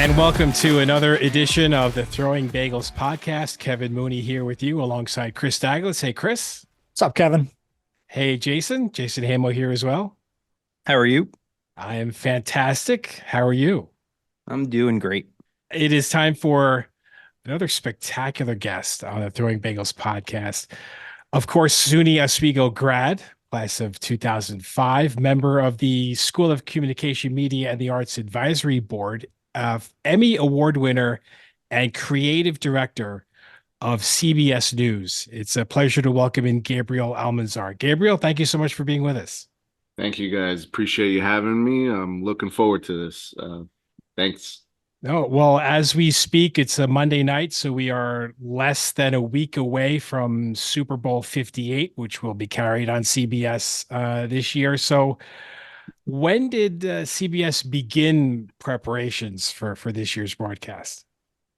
And welcome to another edition of the Throwing Bagels Podcast. Kevin Mooney here with you alongside Chris Douglas. Hey, Chris. What's up, Kevin? Hey, Jason. Jason Hamo here as well. How are you? I am fantastic. How are you? I'm doing great. It is time for another spectacular guest on the Throwing Bagels Podcast. Of course, SUNY Oswego grad, class of 2005, member of the School of Communication, Media, and the Arts Advisory Board, Emmy Award winner and creative director of CBS News. It's a pleasure to welcome in Gabriel Almanzar. Gabriel, thank you so much for being with us. Thank you, guys. Appreciate you having me. I'm looking forward to this. Thanks. No, well, as we speak, it's a Monday night, so we are less than a week away from Super Bowl 58, which will be carried on CBS this year. So when did CBS begin preparations for this year's broadcast?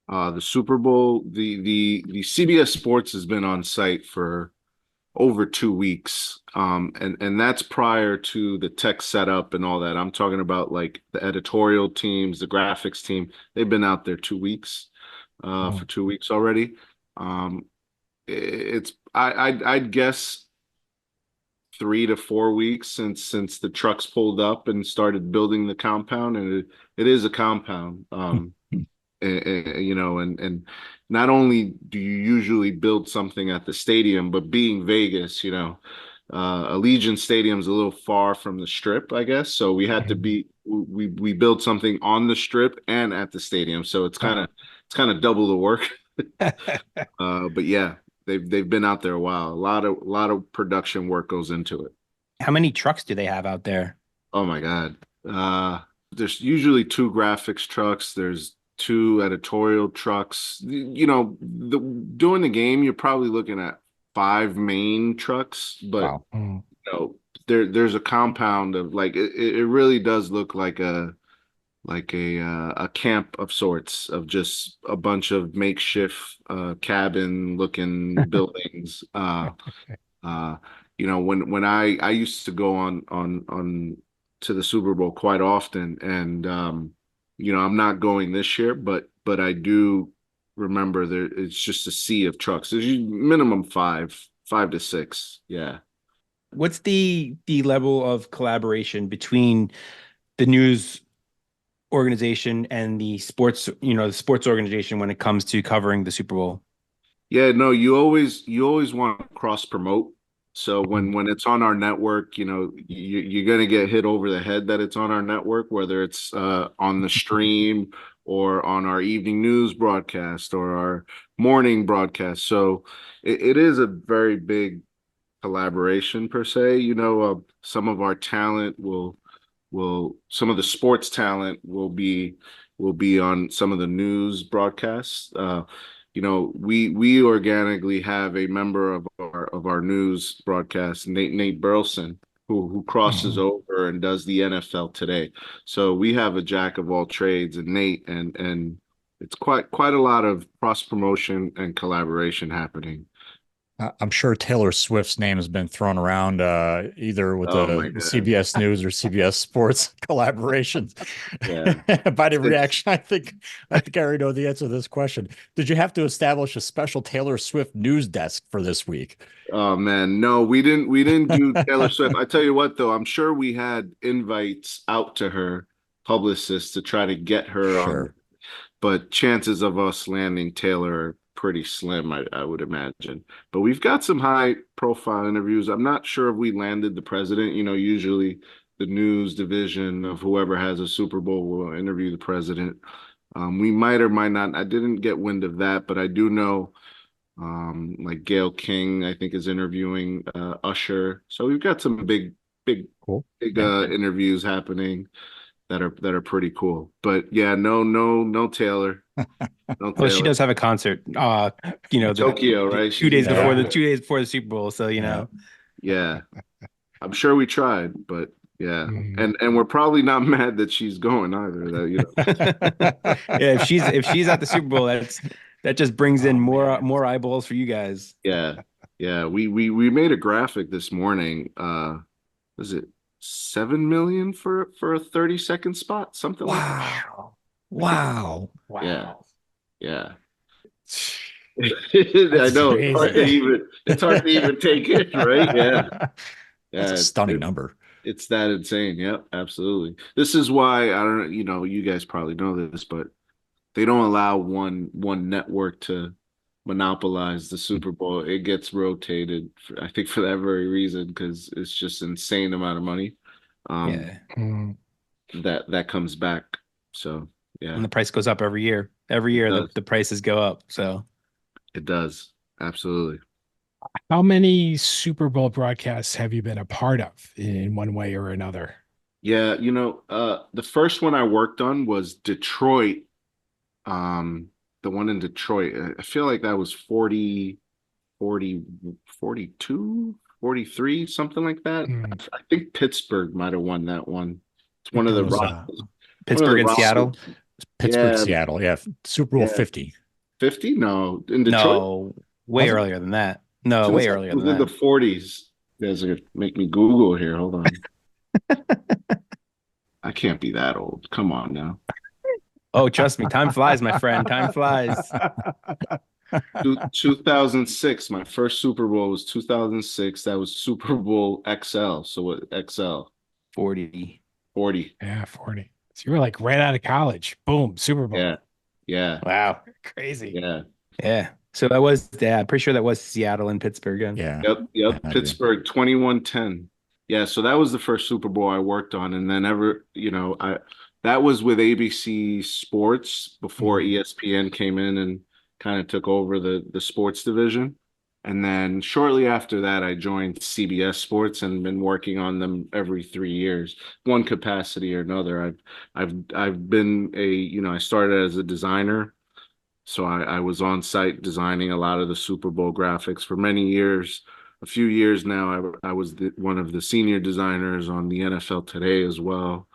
The Super Bowl, the CBS Sports has been on site for over 2 weeks. And that's prior to the tech setup and all that. I'm talking about like the editorial teams, the graphics team. They've been out there 2 weeks, for 2 weeks already. I'd guess 3 to 4 weeks since the trucks pulled up and started building the compound, and it is a compound. And not only do you usually build something at the stadium, but being Vegas, Allegiant Stadium's a little far from the Strip, I guess. So we had to we built something on the Strip and at the stadium, so it's kind of double the work. But yeah, they've been out there a while. A lot of production work goes into it. How many trucks do they have out there? Oh my God. There's usually 2 graphics trucks. There's 2 editorial trucks. During the game, you're probably looking at 5 main trucks, but wow. There's a compound of like it really does look like a camp of sorts, of just a bunch of makeshift cabin looking buildings. When I used to go on to the Super Bowl quite often, and I'm not going this year, but I do remember it's just a sea of trucks. There's minimum 5 to 6. Yeah. What's the level of collaboration between the news organization and the sports organization when it comes to covering the Super Bowl? Yeah, no, you always want to cross promote. So when it's on our network, you're going to get hit over the head that it's on our network, whether it's on the stream or on our evening news broadcast or our morning broadcast. So it is a very big collaboration per se. Some of our talent some of the sports talent will be on some of the news broadcasts. We organically have a member of our news broadcast, Nate Burleson, who crosses over and does the NFL Today. So we have a jack of all trades in Nate, and it's quite a lot of cross promotion and collaboration happening. I'm sure Taylor Swift's name has been thrown around either with the CBS News or CBS Sports collaborations. Yeah. By the reaction, I think I already know the answer to this question. Did you have to establish a special Taylor Swift news desk for this week? Oh man, no, we didn't do Taylor Swift. I tell you what, though, I'm sure we had invites out to her publicists to try to get her on, but chances of us landing Taylor are pretty slim, I would imagine. But we've got some high profile interviews. I'm not sure if we landed the president. Usually the news division of whoever has a Super Bowl will interview the president. We might or might not. I didn't get wind of that, but I do know like Gayle King, I think, is interviewing Usher. So we've got some big interviews happening that are pretty cool. But yeah, no Taylor. Well, she does have a concert, Tokyo, right? 2 days before the 2 days before the Super Bowl. So yeah, I'm sure we tried, but yeah, and we're probably not mad that she's going either. Yeah, if she's at the Super Bowl, that just brings in more eyeballs for you guys. Yeah, we made a graphic this morning. Was it $7 million for a 30-second spot? Something like that. Wow. Wow. Yeah. I That's know crazy. it's hard to even take it, right? Yeah. That's a Yeah. stunning number. It's that insane. Yep, absolutely. This is why I don't, you guys probably know this, but they don't allow one network to monopolize the Super Bowl. It gets rotated, I think, for that very reason, because it's just insane amount of money Yeah. Mm. that comes back. So yeah, And the price goes up every year. Every it year does. the prices go up. So It does. Absolutely. How many Super Bowl broadcasts have you been a part of in one way or another? Yeah, the first one I worked on was Detroit. The one in Detroit. I feel like that was 40, 42, 43, something like that. Mm. I think Pittsburgh might have won that one. It's I think one of that the was one of the Pittsburgh and Seattle? Pittsburgh, Yeah, Seattle. Yeah. Super Bowl yeah. 50. 50? No, in Detroit? No, way Was it? earlier than that. No, It way was, earlier it than was in the that. 40s. You guys are gonna make me Google here. Hold on. I can't be that old. Come on now. Oh, trust me, time flies, my friend. Time flies. 2006. My first Super Bowl was 2006. That was Super Bowl XL. So what XL? 40. 40. Yeah, 40. So you were like right out of college. Boom, Super Bowl. Yeah. Yeah. Wow. Crazy. Yeah. Yeah. So that was, yeah, I'm pretty sure that was Seattle and Pittsburgh. Yeah. Yep. Pittsburgh 2110. Yeah, so that was the first Super Bowl I worked on. And then that was with ABC Sports before ESPN came in and kind of took over the sports division. And then shortly after that, I joined CBS Sports and been working on them every 3 years, one capacity or another. I've been I started as a designer. So I was on site designing a lot of the Super Bowl graphics for many years. A few years now, I was one of the senior designers on the NFL Today as well.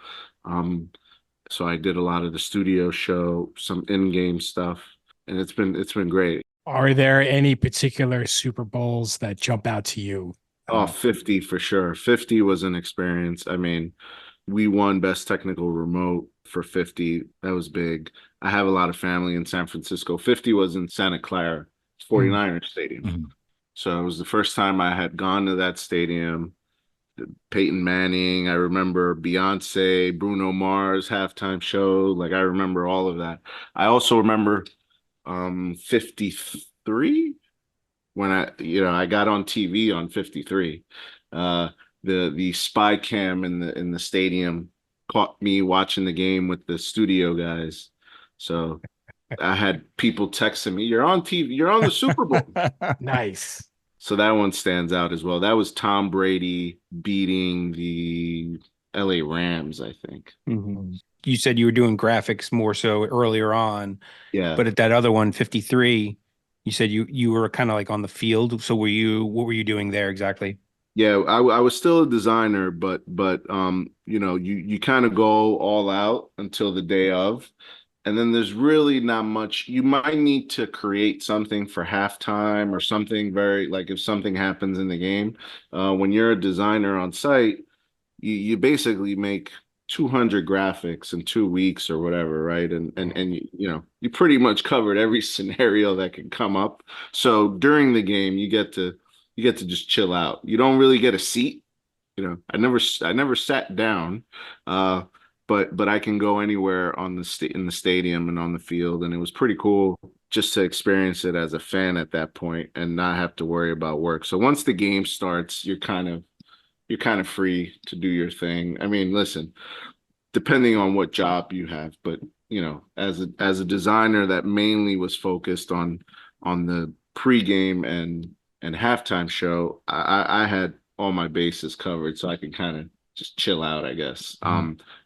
So I did a lot of the studio show, some in-game stuff, and it's been great. Are there any particular Super Bowls that jump out to you? Oh, 50 for sure. 50 was an experience. I mean, we won Best Technical Remote for 50. That was big. I have a lot of family in San Francisco. 50 was in Santa Clara, 49ers Stadium. Mm-hmm. So it was the first time I had gone to that stadium. Peyton Manning, I remember Beyonce, Bruno Mars halftime show. Like I remember all of that. I also remember 53 when I got on TV on 53. The spy cam in the stadium caught me watching the game with the studio guys. So I had people texting me, "You're on TV, you're on the Super Bowl." Nice. So that one stands out as well. That was Tom Brady beating the LA Rams, I think. Mm-hmm. You said you were doing graphics more so earlier on, Yeah. but at that other one, 53, you said you were kind of like on the field. So what were you doing there exactly? Yeah, I was still a designer, but you kind of go all out until the day of, and then there's really not much. You might need to create something for halftime or something very like if something happens in the game. When you're a designer on site, you basically make 200 graphics in 2 weeks or whatever, right? And you pretty much covered every scenario that can come up. So during the game, you get to just chill out. You don't really get a seat. I never sat down, but I can go anywhere in the stadium and on the field, and it was pretty cool just to experience it as a fan at that point and not have to worry about work. So once the game starts, you're kind of free to do your thing. I mean, listen, depending on what job you have, but as a designer that mainly was focused on the pregame and halftime show, I had all my bases covered, so I could kind of just chill out, I guess.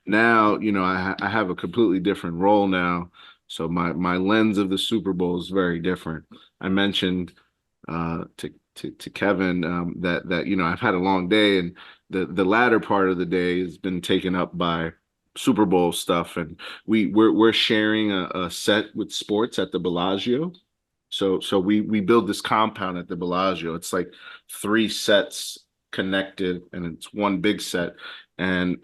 Now, I have a completely different role now, so my lens of the Super Bowl is very different. I mentioned to Kevin that I've had a long day, and the latter part of the day has been taken up by Super Bowl stuff, and we're sharing a set with sports at the Bellagio. So we build this compound at the Bellagio. It's like 3 sets connected and it's one big set. And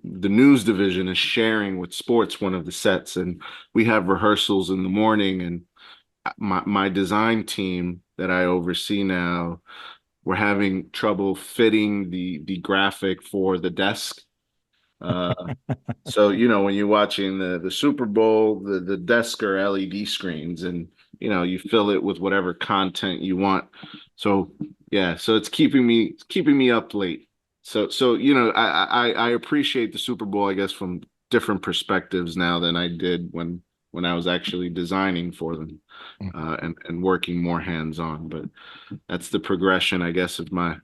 the news division is sharing with sports one of the sets, and we have rehearsals in the morning. And my design team that I oversee now, we're having trouble fitting the graphic for the desk. Uh, so when you're watching the Super Bowl, the desk are LED screens, and you fill it with whatever content you want. So yeah, so it's keeping me up late. So I appreciate the Super Bowl, I guess, from different perspectives now than I did when I was actually designing for them, and working more hands on. But that's the progression, I guess, of my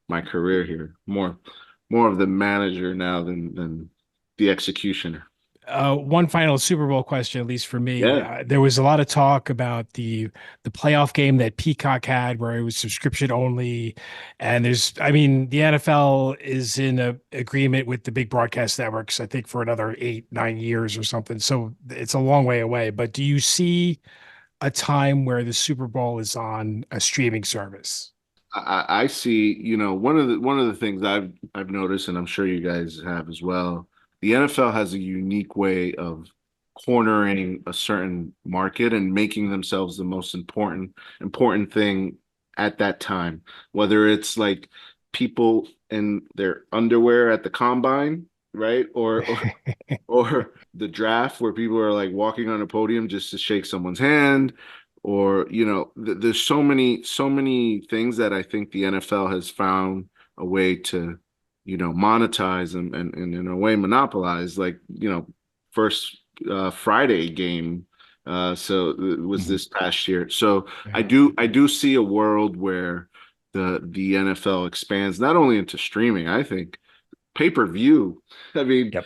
career here. More of the manager now than the executioner. One final Super Bowl question, at least for me. Yeah. There was a lot of talk about the playoff game that Peacock had, where it was subscription only, and the NFL is in a agreement with the big broadcast networks, I think, for another 8-9 years or something. So it's a long way away. But do you see a time where the Super Bowl is on a streaming service? I see, one of the things I've noticed, and I'm sure you guys have as well. The NFL has a unique way of cornering a certain market and making themselves the most important thing at that time. Whether it's like people in their underwear at the combine, right? Or the draft where people are like walking on a podium just to shake someone's hand, or there's so many things that I think the NFL has found a way to monetize and in a way monopolize, like first Friday game, so it was this past year. So I do see a world where the NFL expands not only into streaming, I think pay-per-view. I mean, Yep.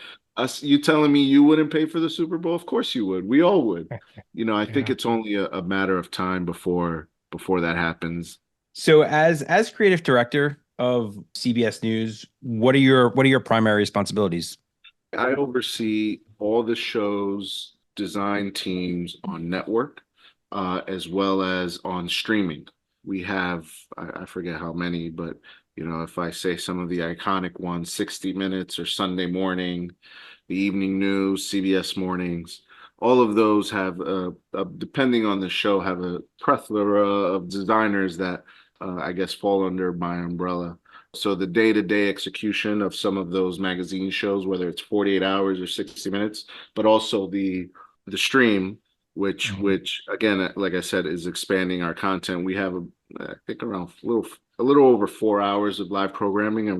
you telling me you wouldn't pay for the Super Bowl? Of course you would. We all would. I think Yeah. it's only a matter of time before that happens. So as creative director of CBS News, what are your primary responsibilities? I oversee all the show's design teams on network, as well as on streaming. We have, I forget how many, but if I say some of the iconic ones, 60 Minutes or Sunday Morning, the evening news, CBS Mornings, all of those have, depending on the show, have a plethora of designers that I guess fall under my umbrella. So the day-to-day execution of some of those magazine shows, whether it's 48 hours or 60 minutes, but also the stream, which again, like I said, is expanding our content. We have I think around a little over 4 hours of live programming, and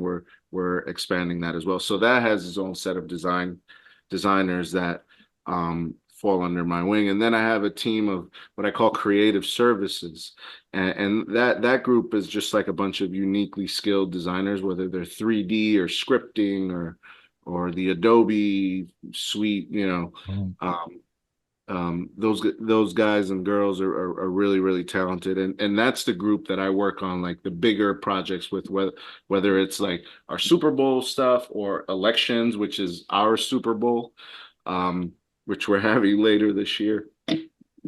we're expanding that as well. So that has its own set of designers that fall under my wing. And then I have a team of what I call creative services. And that group is just like a bunch of uniquely skilled designers, whether they're 3D or scripting or the Adobe suite, those guys and girls are really, really talented. And that's the group that I work on, like the bigger projects with, whether it's like our Super Bowl stuff or elections, which is our Super Bowl, which we're having later this year.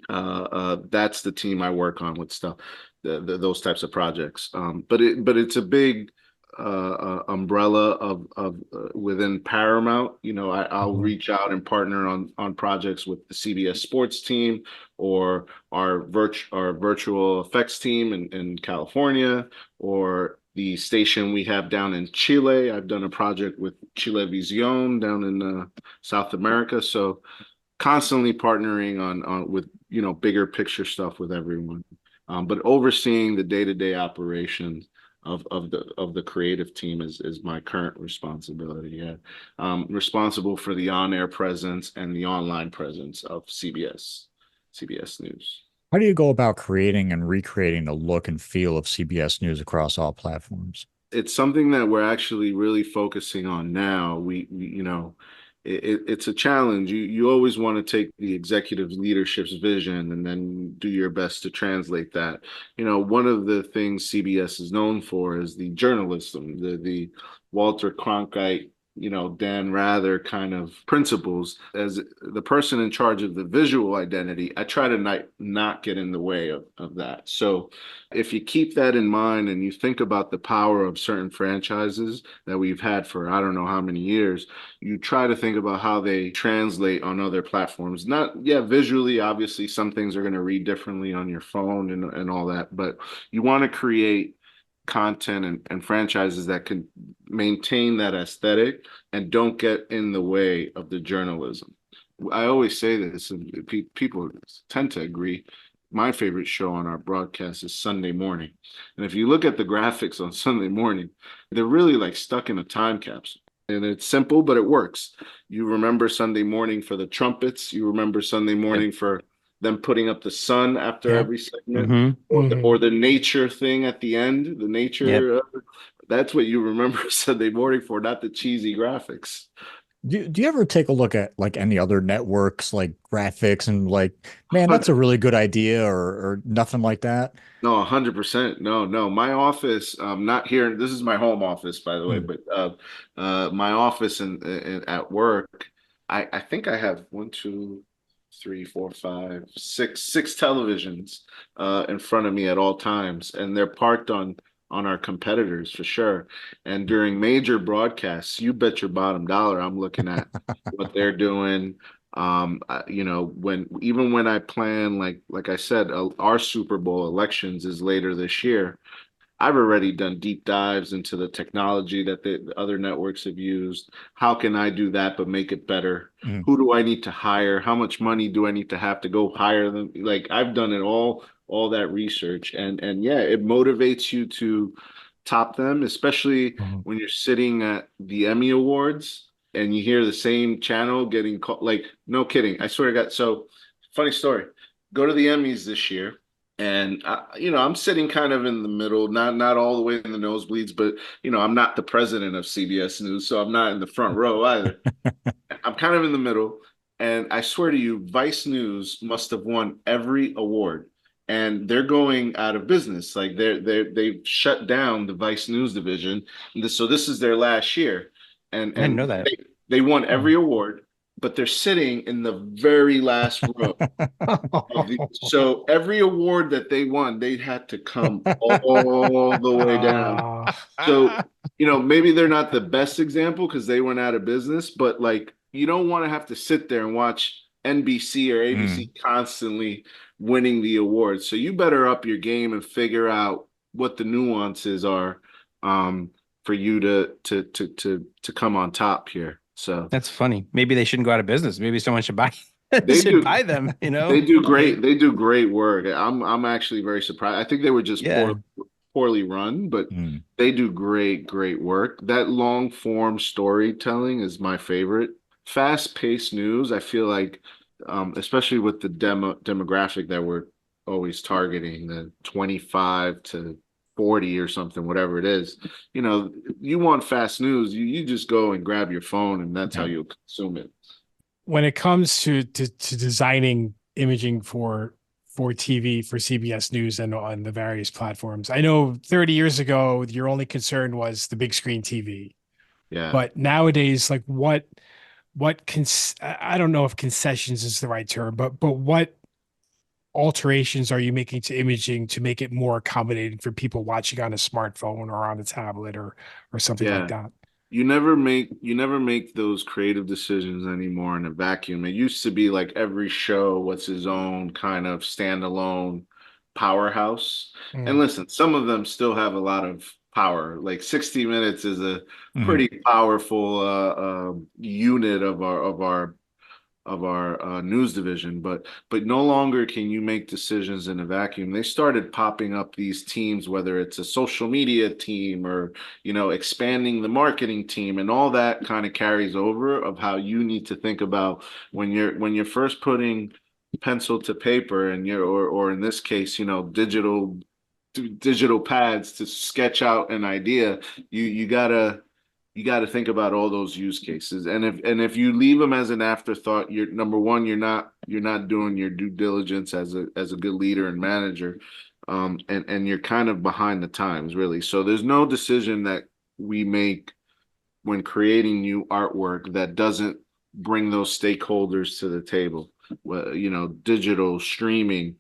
That's the team I work on with stuff, those types of projects. But it's a big umbrella of within Paramount. I'll reach out and partner on projects with the CBS Sports team or our virtual effects team in California, or the station we have down in Chile. I've done a project with Chilevisión down in South America. So constantly partnering on with bigger picture stuff with everyone, but overseeing the day-to-day operations of the creative team is my current responsibility. Yeah, responsible for the on-air presence and the online presence of CBS News. How do you go about creating and recreating the look and feel of CBS News across all platforms? It's something that we're actually really focusing on now. It's a challenge. You always want to take the executive leadership's vision and then do your best to translate that. One of the things CBS is known for is the journalism, the Walter Cronkite Dan Rather kind of principles. As the person in charge of the visual identity, I try to not get in the way of that. So if you keep that in mind and you think about the power of certain franchises that we've had for I don't know how many years, you try to think about how they translate on other platforms. Not, yeah, visually, obviously, some things are going to read differently on your phone and all that, but you want to create content and franchises that can maintain that aesthetic and don't get in the way of the journalism. I always say this, and people tend to agree. My favorite show on our broadcast is Sunday Morning. And if you look at the graphics on Sunday Morning, they're really like stuck in a time capsule. And it's simple, but it works. You remember Sunday Morning for the trumpets. You remember Sunday Morning for them putting up the sun after every segment, or the nature thing at the end. The nature, that's what you remember Sunday Morning for, not the cheesy graphics. Do you ever take a look at like any other networks, like graphics, and like, man, that's a really good idea, or nothing like that? No, 100%. No. My office, not here. This is my home office, by the way, but my office at work, I think I have one, two, three, four, five, six televisions in front of me at all times, and they're parked on our competitors for sure. And during major broadcasts, you bet your bottom dollar I'm looking at what they're doing. When I plan, like I said, our Super Bowl elections is later this year. I've already done deep dives into the technology that the other networks have used. How can I do that but make it better? Who do I need to hire? How much money do I need to have to go hire them? Like, I've done it all that research, and yeah, it motivates you to top them, especially when you're sitting at the Emmy Awards and you hear the same channel getting called. Like, no kidding, I swear to God. So, funny story. Go to the Emmys this year. And I'm sitting kind of in the middle, not all the way in the nosebleeds, but I'm not the president of CBS News, so I'm not in the front row either. I'm kind of in the middle, and I swear to you, Vice News must have won every award, and they're going out of business. Like they've shut down the Vice News division, so this is their last year, and I didn't know that. They won every award, but they're sitting in the very last row. So every award that they won, they had to come all the way down. So, maybe they're not the best example because they went out of business, but like, you don't want to have to sit there and watch NBC or ABC constantly winning the awards. So you better up your game and figure out what the nuances are for you to come on top here. So that's funny. Maybe they shouldn't go out of business. Maybe someone should buy buy them, They do great. They do great work. I'm actually very surprised. I think they were just poorly run, but they do great work. That long form storytelling is my favorite. Fast paced news, I feel like, especially with the demographic that we're always targeting, the 25 to 40 or something, whatever it is, you want fast news, you just go and grab your phone and that's how you consume it. When it comes to designing imaging for TV, for CBS News and on the various platforms, I know 30 years ago, your only concern was the big screen TV. Yeah. But nowadays, like I don't know if concessions is the right term, but what alterations are you making to imaging to make it more accommodating for people watching on a smartphone or on a tablet or something like that? You never make those creative decisions anymore in a vacuum. It used to be like every show was his own kind of standalone powerhouse. And listen, some of them still have a lot of power. Like 60 Minutes is a pretty powerful unit of our news division, but no longer can you make decisions in a vacuum. They started popping up these teams, whether it's a social media team or expanding the marketing team, and all that kind of carries over of how you need to think about when you're first putting pencil to paper and or in this case digital pads to sketch out an idea. You gotta think about all those use cases, and if you leave them as an afterthought, you're number one, you're not doing your due diligence as a good leader and manager, and you're kind of behind the times, really. So there's no decision that we make when creating new artwork that doesn't bring those stakeholders to the table. Well, digital streaming,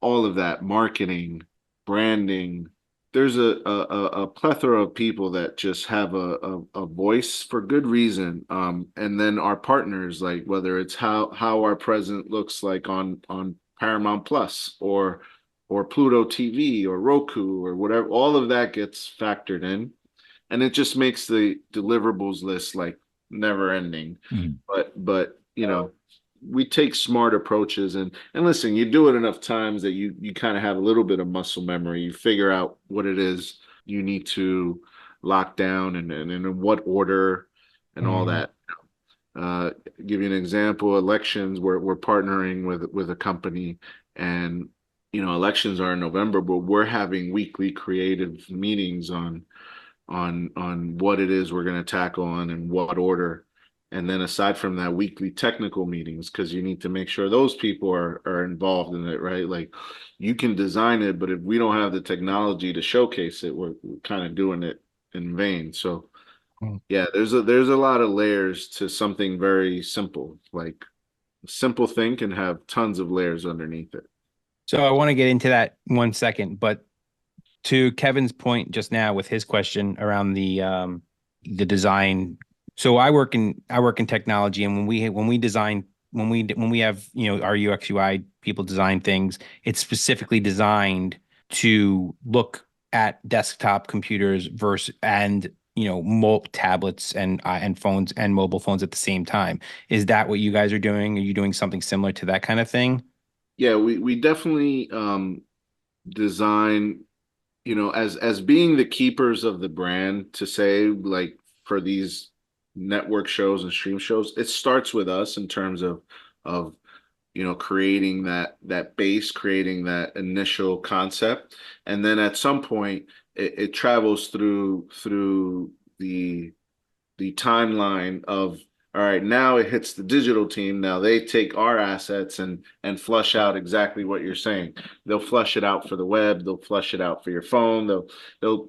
all of that, marketing, branding. There's a plethora of people that just have a voice for good reason. And then our partners, like whether it's how our present looks like on Paramount Plus or Pluto TV or Roku or whatever, all of that gets factored in, and it just makes the deliverables list like never ending. But we take smart approaches, and listen, you do it enough times that you kind of have a little bit of muscle memory. You figure out what it is you need to lock down and in what order and all that. Give you an example: elections. We're partnering with a company, and elections are in November, but we're having weekly creative meetings on what it is we're going to tackle on and what order. And then aside from that, weekly technical meetings, because you need to make sure those people are involved in it, right? Like you can design it, but if we don't have the technology to showcase it, we're kind of doing it in vain. So yeah, there's a lot of layers to something very simple. Like a simple thing can have tons of layers underneath it. So I want to get into that 1 second, but to Kevin's point just now with his question around the design. So I work in technology, and when we have our UX UI people design things, it's specifically designed to look at desktop computers versus tablets and phones and mobile phones at the same time. Is that what you guys are doing? Are you doing something similar to that kind of thing? Yeah, we definitely design, as being the keepers of the brand, to say, like, for these network shows and stream shows, it starts with us in terms of creating that base, creating that initial concept, and then at some point it travels through the timeline of, all right, now it hits the digital team. Now they take our assets and flush out exactly what you're saying. They'll flush it out for the web. They'll flush it out for your phone. They'll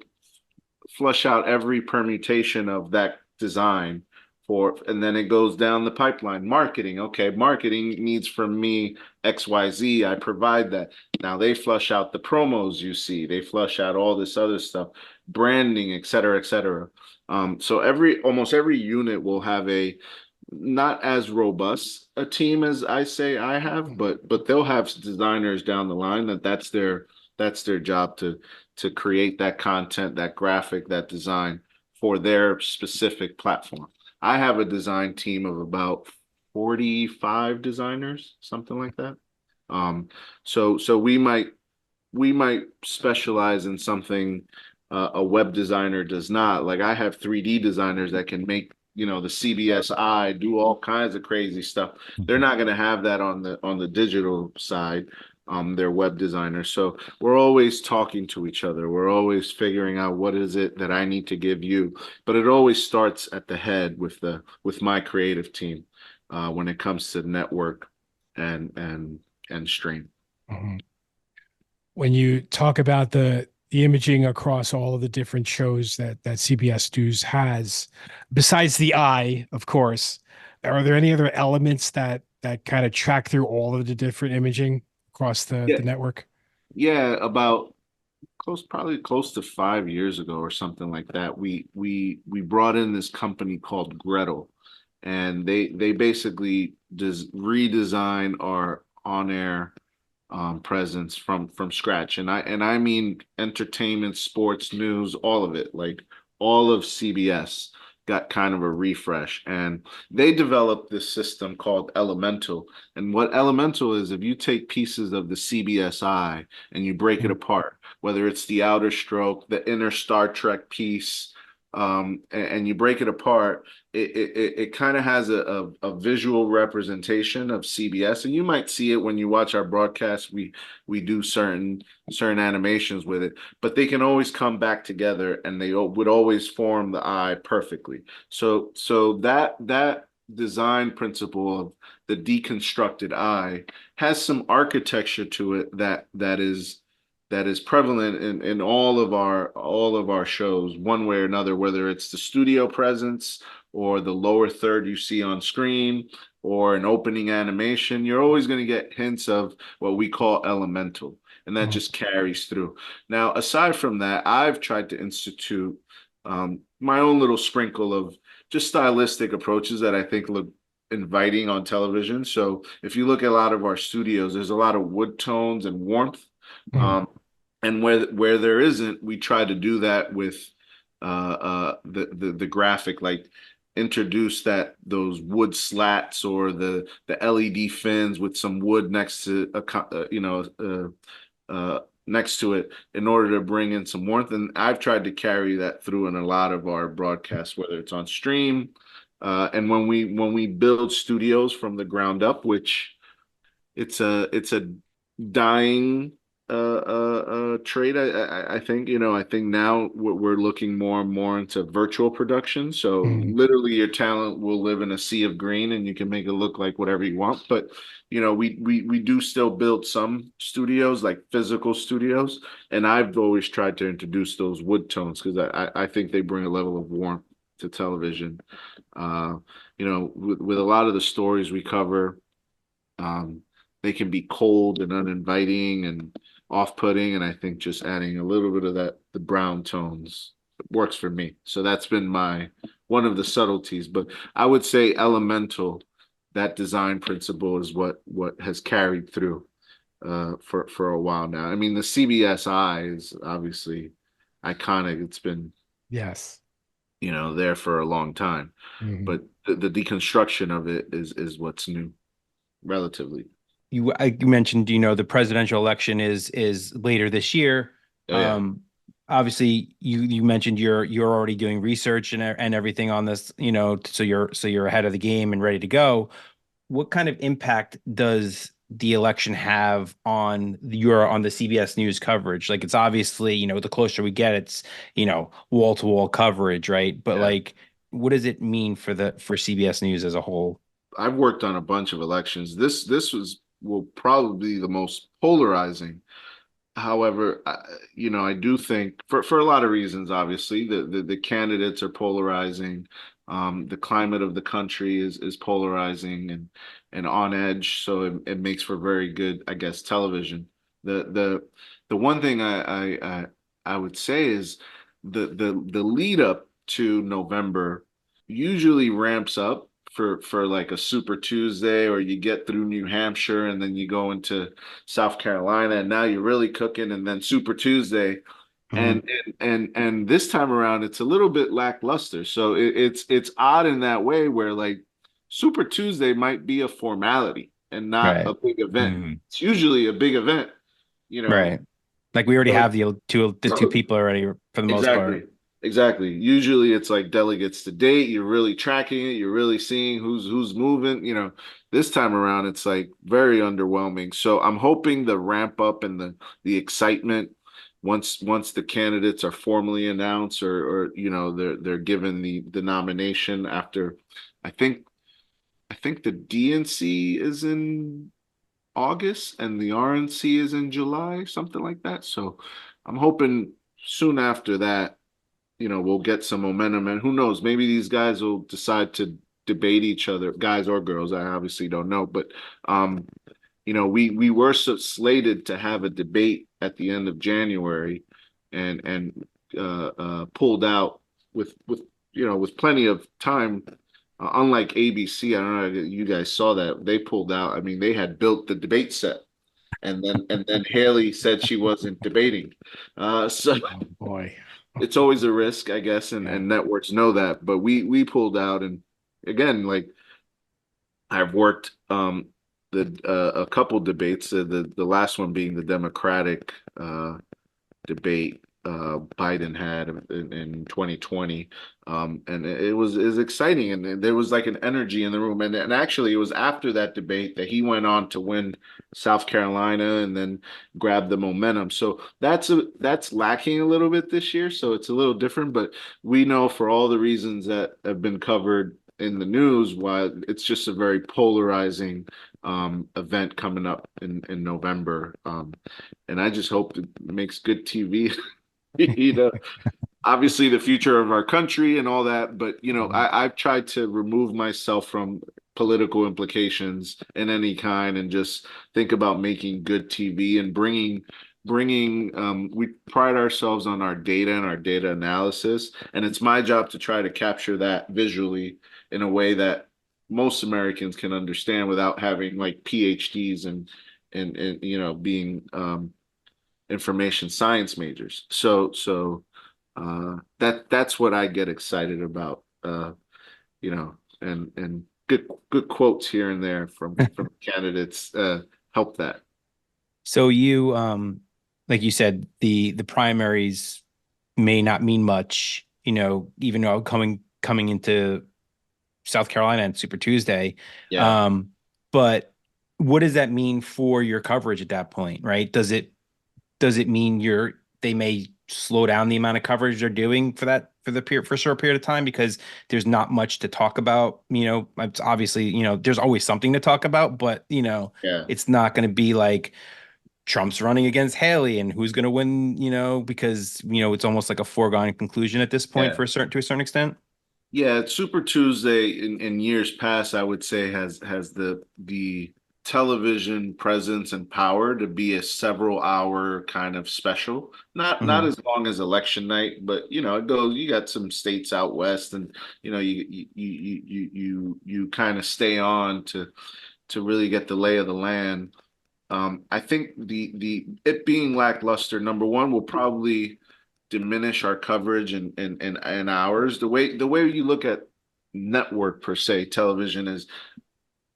flush out every permutation of that design and then it goes down the pipeline. Marketing. Okay, marketing needs from me XYZ. I provide that. Now they flush out the promos you see. They flush out all this other stuff, branding, et cetera, et cetera. So almost every unit will have a not as robust a team as I say I have, but they'll have designers down the line that's their job to create that content, that graphic, that design for their specific platform. I have a design team of about 45 designers, something like that. So we might specialize in something a web designer does not. Like I have 3D designers that can make the CBS eye, do all kinds of crazy stuff. They're not going to have that on the digital side. They're web designers. So we're always talking to each other. We're always figuring out what is it that I need to give you. But it always starts at the head with my creative team when it comes to network and stream. Mm-hmm. When you talk about the imaging across all of the different shows that CBS News has, besides the eye, of course, are there any other elements that kind of track through all of the different imaging across the network? Yeah, about probably close to 5 years ago or something like that. We brought in this company called Gretel, and they basically redesign our on-air presence from scratch, and I mean entertainment, sports, news, all of it. Like all of CBS got kind of a refresh, and they developed this system called Elemental. And what Elemental is, if you take pieces of the CBS eye and you break it apart, whether it's the outer stroke, the inner Star Trek piece, and you break it apart, it kind of has a visual representation of CBS, and you might see it when you watch our broadcast. We do certain animations with it, but they can always come back together, and they would always form the eye perfectly. So that design principle of the deconstructed eye has some architecture to it that is that is prevalent in all of our shows, one way or another, whether it's the studio presence or the lower third you see on screen or an opening animation. You're always going to get hints of what we call elemental, and that just carries through. Now, aside from that, I've tried to institute my own little sprinkle of just stylistic approaches that I think look inviting on television. So if you look at a lot of our studios, there's a lot of wood tones and warmth. And where there isn't, we try to do that with the graphic, like introduce those wood slats or the LED fins with some wood next to next to it in order to bring in some warmth. And I've tried to carry that through in a lot of our broadcasts, whether it's on stream, and when we build studios from the ground up, which it's a dying trade. I think, I think now we're looking more and more into virtual production. So literally your talent will live in a sea of green and you can make it look like whatever you want. But, we do still build some studios, like physical studios. And I've always tried to introduce those wood tones because I think they bring a level of warmth to television. With a lot of the stories we cover, they can be cold and uninviting and off-putting, and I think just adding a little bit of the brown tones works for me. So that's been one of the subtleties. But I would say elemental, that design principle is what has carried through for a while now. I mean, the CBS eye is obviously iconic. It's been yes, there for a long time. But the deconstruction of it is what's new, relatively. You mentioned, the presidential election is later this year. Obviously, you mentioned you're already doing research and everything on this, so you're ahead of the game and ready to go. What kind of impact does the election have on the CBS News coverage? Like, it's obviously, the closer we get, it's wall to wall coverage, right? But like, what does it mean for CBS News as a whole? I've worked on a bunch of elections. This will probably be the most polarizing. However, I do think for a lot of reasons, obviously, the candidates are polarizing. The climate of the country is polarizing and on edge, so it makes for very good, I guess, television. The one thing I would say is the lead up to November usually ramps up for like a Super Tuesday, or you get through New Hampshire and then you go into South Carolina and now you're really cooking, and then Super Tuesday. And this time around it's a little bit lackluster. So it's odd in that way where like Super Tuesday might be a formality and not a big event. It's usually a big event, Right. Like we already have the two people already for the most part. Exactly. Usually it's like delegates to date. You're really tracking it. You're really seeing who's moving. This time around it's like very underwhelming. So I'm hoping the ramp up and the excitement once the candidates are formally announced or they're given the nomination after. I think the DNC is in August and the RNC is in July, something like that. So I'm hoping soon after that, we'll get some momentum, and who knows, maybe these guys will decide to debate each other, guys or girls. I obviously don't know, but we were slated to have a debate at the end of January, and pulled out with plenty of time. Unlike ABC, I don't know if you guys saw that, they pulled out. I mean, they had built the debate set, and then Haley said she wasn't debating. So oh, boy. It's always a risk, I guess, and networks know that. But we pulled out, and again, like I've worked a couple debates. The last one being the Democratic debate Biden had in 2020, and it was exciting, and there was like an energy in the room, and actually it was after that debate that he went on to win South Carolina and then grab the momentum. So that's lacking a little bit this year, so it's a little different, but we know for all the reasons that have been covered in the news, while it's just a very polarizing event coming up in November. And I just hope it makes good TV. You know, obviously the future of our country and all that, but I've tried to remove myself from political implications in any kind and just think about making good TV and bringing we pride ourselves on our data and our data analysis, and it's my job to try to capture that visually in a way that most Americans can understand without having like PhDs and being information science majors. That's what I get excited about, and good quotes here and there from candidates help that. So you, like you said, the primaries may not mean much, even though coming into South Carolina and Super Tuesday. Yeah. But what does that mean for your coverage at that point, right? Does it mean they may slow down the amount of coverage they're doing for a short period of time because there's not much to talk about? It's obviously, there's always something to talk about, but Yeah. it's not going to be like Trump's running against Haley and who's going to win, because, it's almost like a foregone conclusion at this point to a certain extent. Yeah, Super Tuesday in years past, I would say has the television presence and power to be a several hour kind of special. Not as long as election night, but it goes. You got some states out west, and you kind of stay on to really get the lay of the land. I think the it being lackluster, number one, will probably diminish our coverage and hours. The way you look at network per se, television is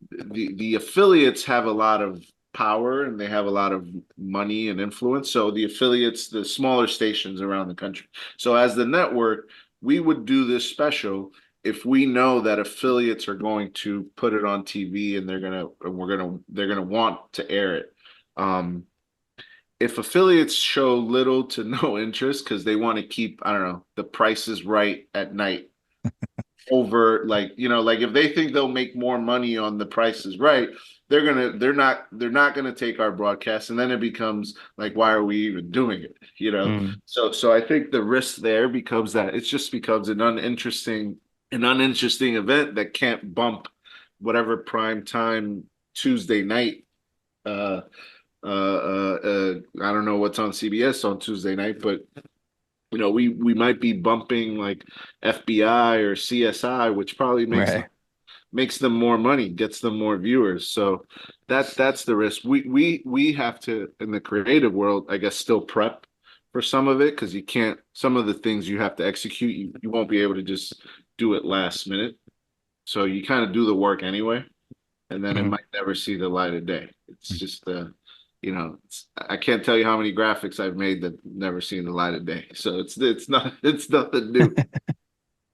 the affiliates have a lot of power and they have a lot of money and influence. So the affiliates, the smaller stations around the country. So as the network, we would do this special if we know that affiliates are going to put it on TV and they're gonna want to air it. If affiliates show little to no interest because they want to keep, I don't know, the Price is Right at night over, like if they think they'll make more money on the Price is Right, they're not gonna take our broadcast, and then it becomes like, why are we even doing it? So I think the risk there becomes that it just becomes an uninteresting event that can't bump whatever prime time Tuesday night. I don't know what's on CBS on Tuesday night, but we might be bumping like FBI or CSI, which probably makes them more money, gets them more viewers. So that's the risk. We have to, in the creative world, I guess, still prep for some of it, because some of the things you have to execute, you won't be able to just do it last minute. So you kind of do the work anyway, and then it might never see the light of day. It's just I can't tell you how many graphics I've made that never seen the light of day. So it's nothing new.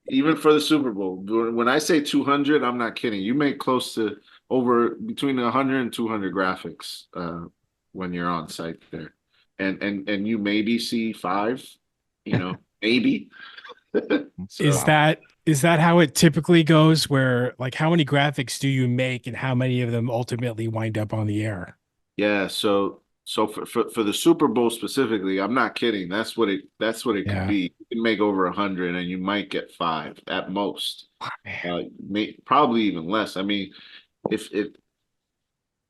Even for the Super Bowl, when I say 200, I'm not kidding. You make close to between 100 and 200 graphics when you're on site there, and you maybe see 5, maybe. So, is that how it typically goes? Where, like, how many graphics do you make, and how many of them ultimately wind up on the air? Yeah, so for the Super Bowl specifically, I'm not kidding. That's what it could be. You can make over 100, and you might get 5 at most. Probably even less. I mean, if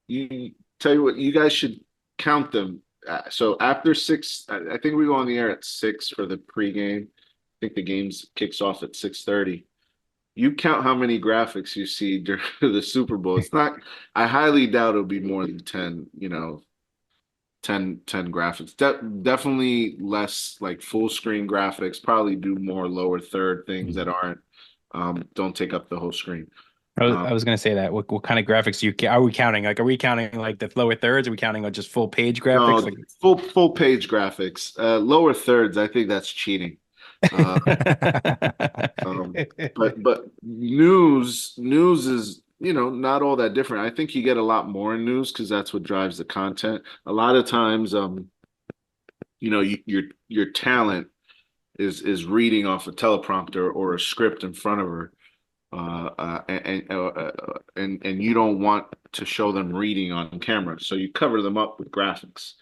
you tell you what, you guys should count them. So after 6, I think we go on the air at 6 for the pregame. I think the games kicks off at 6:30. You count how many graphics you see during the Super Bowl. It's not, I highly doubt it'll be more than 10, 10 graphics. Definitely less like full screen graphics, probably do more lower third things that don't take up the whole screen. I was going to say that. What kind of graphics are we counting? Like, are we counting like the lower thirds? Are we counting like just full page graphics? No, full page graphics. Lower thirds, I think that's cheating. But news is not all that different. I think you get a lot more in news because that's what drives the content. A lot of times, your talent is reading off a teleprompter or a script in front of her. and you don't want to show them reading on camera, so you cover them up with graphics.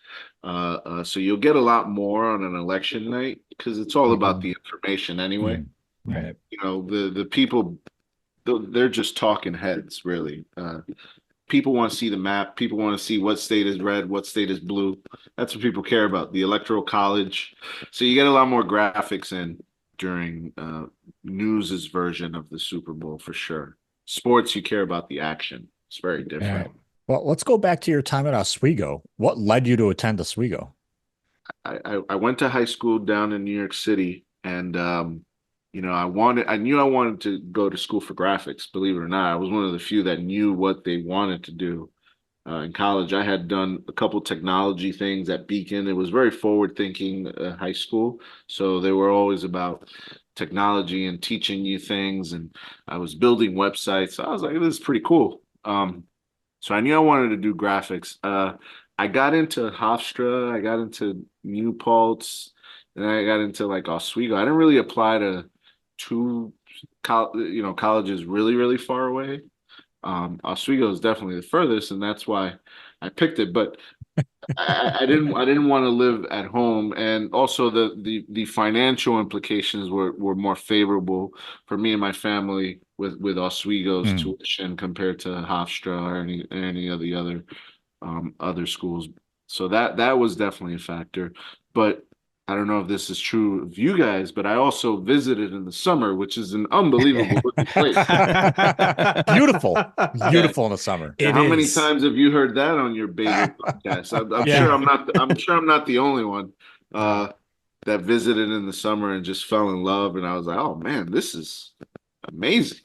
So you'll get a lot more on an election night because it's all about the information anyway. Right. You know, the people, they're just talking heads, really. People want to see the map. People want to see what state is red, what state is blue. That's what people care about, the electoral college. So you get a lot more graphics in during news's version of the Super Bowl for sure. Sports, you care about the action. It's very different. Yeah. Well, let's go back to your time at Oswego. What led you to attend Oswego? I went to high school down in New York City, and you know, I knew I wanted to go to school for graphics. Believe it or not, I was one of the few that knew what they wanted to do. In college, I had done a couple technology things at Beacon. It was very forward-thinking high school, so they were always about technology and teaching you things. And I was building websites. I was like, this is pretty cool. So I knew I wanted to do graphics. I got into Hofstra, I got into New Paltz, and I got into like Oswego. I didn't really apply to two colleges really far away. Oswego is definitely the furthest, and that's why I picked it. But I didn't want to live at home, and also the financial implications were more favorable for me and my family with Oswego's tuition compared to Hofstra or any of the other schools. So that was definitely a factor. But I don't know if this is true of you guys, but I also visited in the summer, which is an unbelievable place. Beautiful in the summer. How many times have you heard that on your bagel podcast? I'm sure I'm not. I'm sure I'm not the only one that visited in the summer and just fell in love. And I was like, oh man, this is amazing.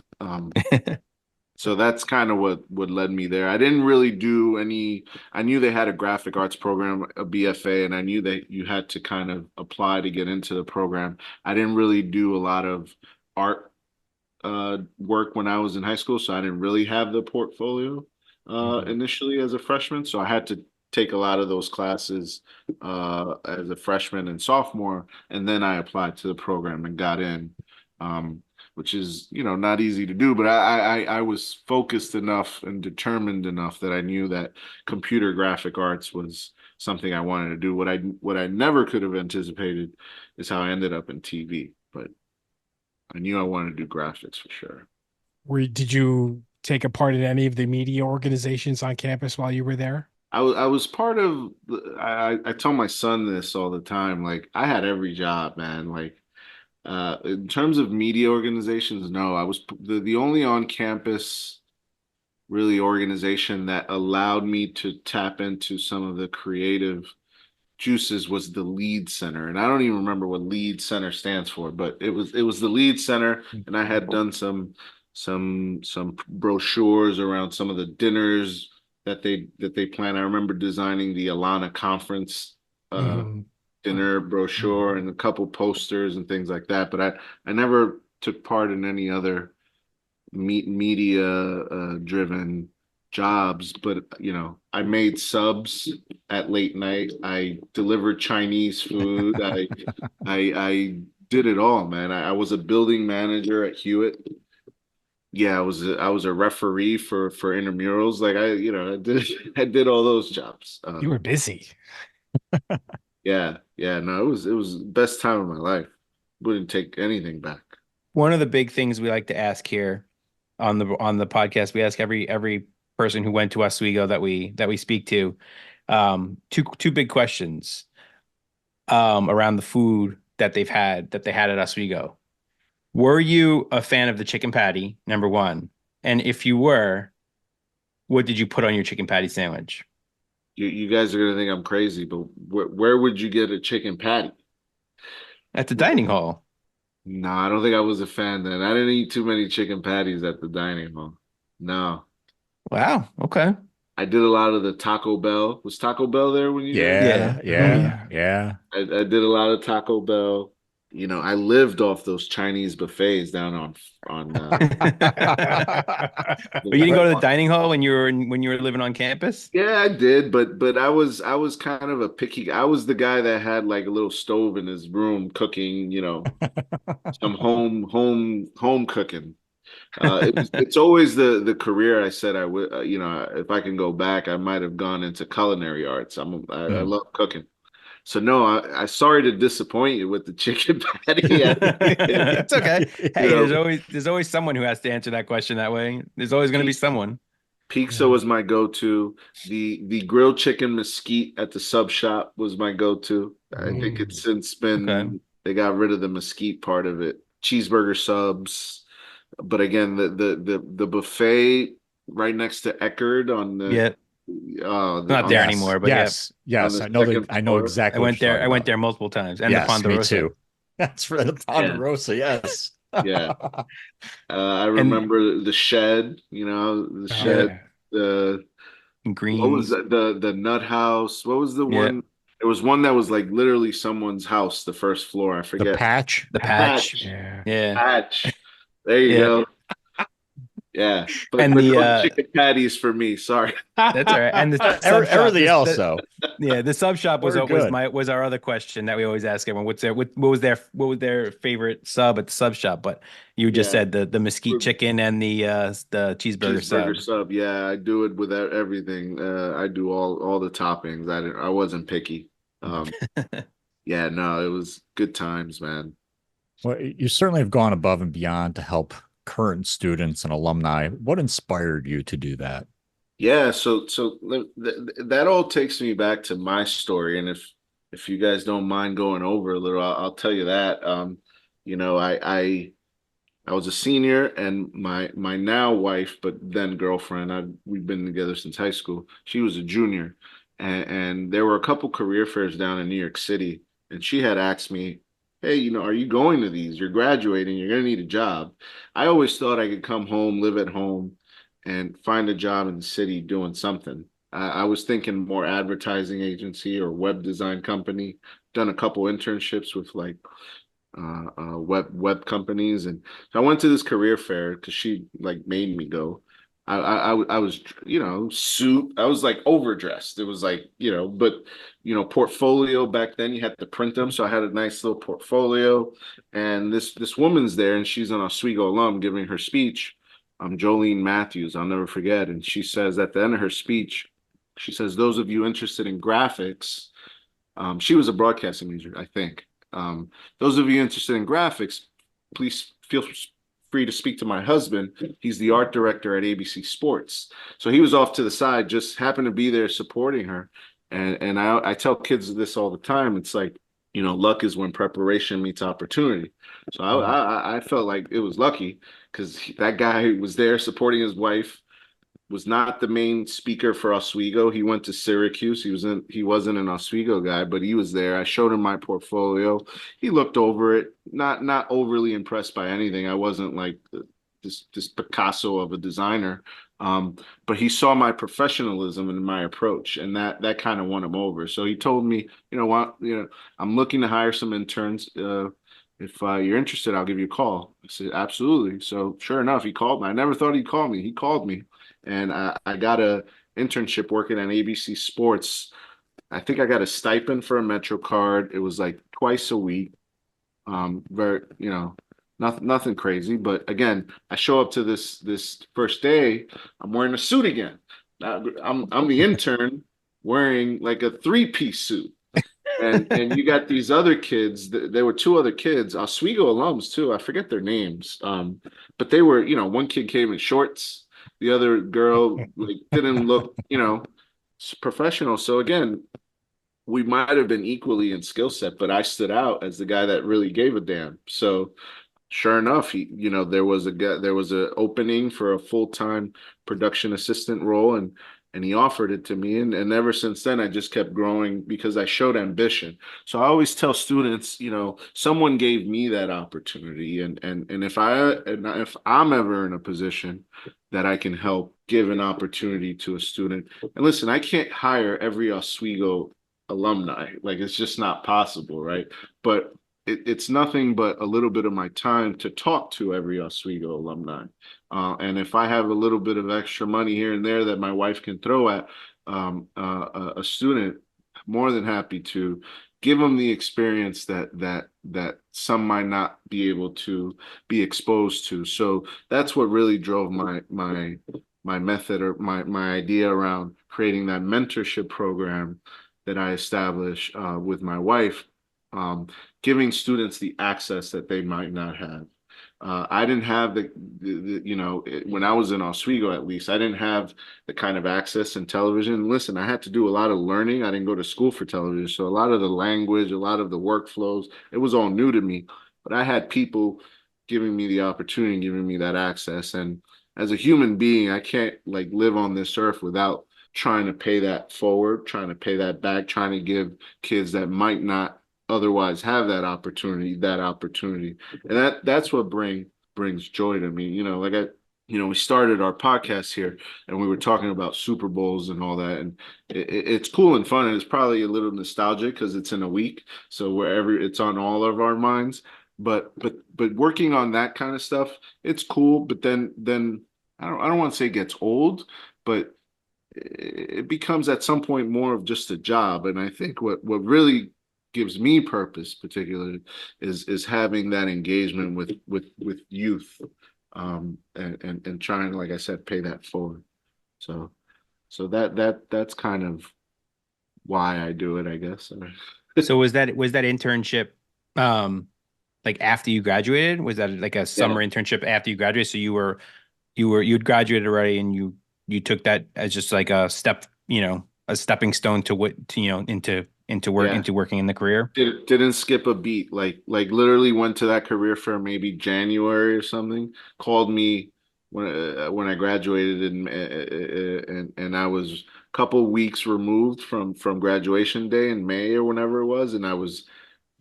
So that's kind of what led me there. I didn't really do any. I knew they had a graphic arts program, a BFA, and I knew that you had to kind of apply to get into the program. I didn't really do a lot of art work when I was in high school, so I didn't really have the portfolio initially as a freshman. So I had to take a lot of those classes as a freshman and sophomore, and then I applied to the program and got in. Which is, not easy to do, but I was focused enough and determined enough that I knew that computer graphic arts was something I wanted to do. What I never could have anticipated is how I ended up in TV, but I knew I wanted to do graphics for sure. Did you take a part in any of the media organizations on campus while you were there? I was part of, I tell my son this all the time, like I had every job, man. Like, in terms of media organizations, no, I was the only on-campus really organization that allowed me to tap into some of the creative juices was the Lead Center. And I don't even remember what Lead Center stands for, but it was the Lead Center, and I had done some brochures around some of the dinners that they plan. I remember designing the Alana conference dinner brochure and a couple posters and things like that. But I never took part in any other media driven jobs. But I made subs at late night. I delivered Chinese food. I did it all, man. I was a building manager at Hewitt. Yeah, I was a referee for intramurals. Like I did all those jobs. You were busy. Yeah. No, it was the best time of my life. Wouldn't take anything back. One of the big things we like to ask here on the podcast, we ask every person who went to Oswego that we speak to, two big questions around the food that they had at Oswego. Were you a fan of the chicken patty, number one? And if you were, what did you put on your chicken patty sandwich? You guys are gonna think I'm crazy, but where would you get a chicken patty? At the dining hall. No, I don't think I was a fan then. I didn't eat too many chicken patties at the dining hall. No. Wow. Okay. I did a lot of the Taco Bell. Was Taco Bell there when you? Yeah. I did a lot of Taco Bell. I lived off those Chinese buffets down on. But you didn't go to the dining hall when you were living on campus? Yeah, I did, but I was kind of a picky. I was the guy that had like a little stove in his room cooking, some home cooking. It's always the career I said I would, if I can go back, I might have gone into culinary arts. I love cooking. So no, I sorry to disappoint you with the chicken patty. It's okay. Hey, You know, there's always someone who has to answer that question that way. There's always going to be someone. pizza was my go-to. The grilled chicken mesquite at the sub shop was my go-to. I think it's since Okay. they got rid of the mesquite part of it. Cheeseburger subs, but again, the buffet right next to Eckerd on Yeah, not on there the Yes, anymore, but yeah, yes, on yes. the I second know floor. exactly what you're talking I went about. there multiple times, and the Yes, me Ponderosa. too. That's for the Yeah, Ponderosa. Yes. yeah. I And remember the shed. The Oh yeah, shed. yeah. The What was greens. that? The Nut House. What was the Yeah, one? It was one that was like literally someone's house, the first floor. I The forget. patch. the patch. Patch. Yeah. Yeah, Patch. There you yeah, go. Yeah. But and but the no chicken patties for me. Sorry. that's all right. And the sub shop. Everything else, though, Yeah, the sub shop we're good. was our other question that we always ask everyone. What was their favorite sub at the sub shop? But you just Yeah. said the mesquite chicken and the cheeseburger Cheeseburger sub. sub. Yeah, I do it with everything. I do all the toppings. I wasn't picky. Um, yeah, no, it was good times, man. Well, you certainly have gone above and beyond to help current students and alumni. What inspired you to do that? Yeah, that all takes me back to my story, and if you guys don't mind going over a little, I'll tell you that. You know, I was a senior, and my now wife, but then girlfriend, we've been together since high school. She was a junior, and there were a couple career fairs down in New York City, and she had asked me, "Hey, are you going to these? You're graduating. You're going to need a job." I always thought I could come home, live at home, and find a job in the city doing something. I was thinking more advertising agency or web design company. Done a couple internships with like web companies, and so I went to this career fair because she like made me go. I was suit. I was like overdressed. It was like but portfolio back then you had to print them, so I had a nice little portfolio. And this woman's there, and she's an Oswego alum giving her speech. Jolene Matthews, I'll never forget. And she says at the end of her speech, she says, "Those of you interested in graphics," she was a broadcasting major, I think. Those of you interested in graphics, please feel free to speak to my husband. He's the art director at ABC Sports. So he was off to the side, just happened to be there supporting her. And I tell kids this all the time. It's like, luck is when preparation meets opportunity. So I felt like it was lucky because that guy was there supporting his wife, was not the main speaker for Oswego. He went to Syracuse. He wasn't an Oswego guy, but he was there. I showed him my portfolio. He looked over it, not overly impressed by anything. I wasn't like this Picasso of a designer. But he saw my professionalism and my approach, and that kind of won him over. So he told me, what, I'm looking to hire some interns. If you're interested, I'll give you a call. I said, absolutely. So sure enough, he called me. I never thought he'd call me. He called me, and I got a internship working at ABC Sports. I think I got a stipend for a Metro card. It was like twice a week. Very, nothing crazy. But again, I show up to this first day. I'm wearing a suit again. I'm the intern wearing like a three-piece suit. And you got these other kids. There were two other kids, Oswego alums too. I forget their names. But they were, one kid came in shorts. The other girl like didn't look, professional. So again, we might have been equally in skill set, but I stood out as the guy that really gave a damn. So sure enough, there was a opening for a full-time production assistant role, and he offered it to me, and ever since then I just kept growing because I showed ambition. So I always tell students, someone gave me that opportunity, and if I'm ever in a position that I can help give an opportunity to a student. And listen, I can't hire every Oswego alumni. Like it's just not possible, right? But it's nothing but a little bit of my time to talk to every Oswego alumni. And if I have a little bit of extra money here and there that my wife can throw at a student, more than happy to. give them the experience that some might not be able to be exposed to. So that's what really drove my method, or my idea around creating that mentorship program that I established with my wife, giving students the access that they might not have. I didn't have when I was in Oswego, at least, I didn't have the kind of access in television. Listen, I had to do a lot of learning. I didn't go to school for television. So a lot of the language, a lot of the workflows, it was all new to me. But I had people giving me the opportunity, giving me that access. And as a human being, I can't like live on this earth without trying to pay that forward, trying to pay that back, trying to give kids that might not otherwise have that opportunity. And that's what brings joy to me. We started our podcast here and we were talking about Super Bowls and all that. And it's cool and fun. And it's probably a little nostalgic because it's in a week. So wherever it's on all of our minds. But working on that kind of stuff, it's cool. But then I don't want to say it gets old, but it becomes at some point more of just a job. And I think what really gives me purpose, particularly, is having that engagement with youth, and trying, like I said, pay that forward. So that's kind of why I do it, I guess. So was that internship like after you graduated? Was that like a summer internship after you graduated? So you'd graduated already, and you took that as just like a step, a stepping stone to into working in the career. Didn't skip a beat. Like literally went to that career fair maybe January or something. Called me when I graduated, and I was a couple weeks removed from graduation day in May or whenever it was, and I was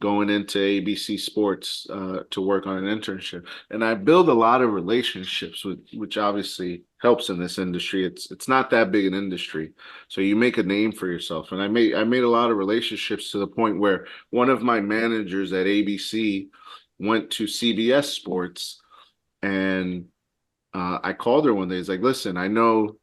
going into ABC Sports to work on an internship. And I build a lot of relationships which obviously helps in this industry. It's not that big an industry. So you make a name for yourself. And I made a lot of relationships to the point where one of my managers at ABC went to CBS Sports, and I called her one day. It's like, listen, I know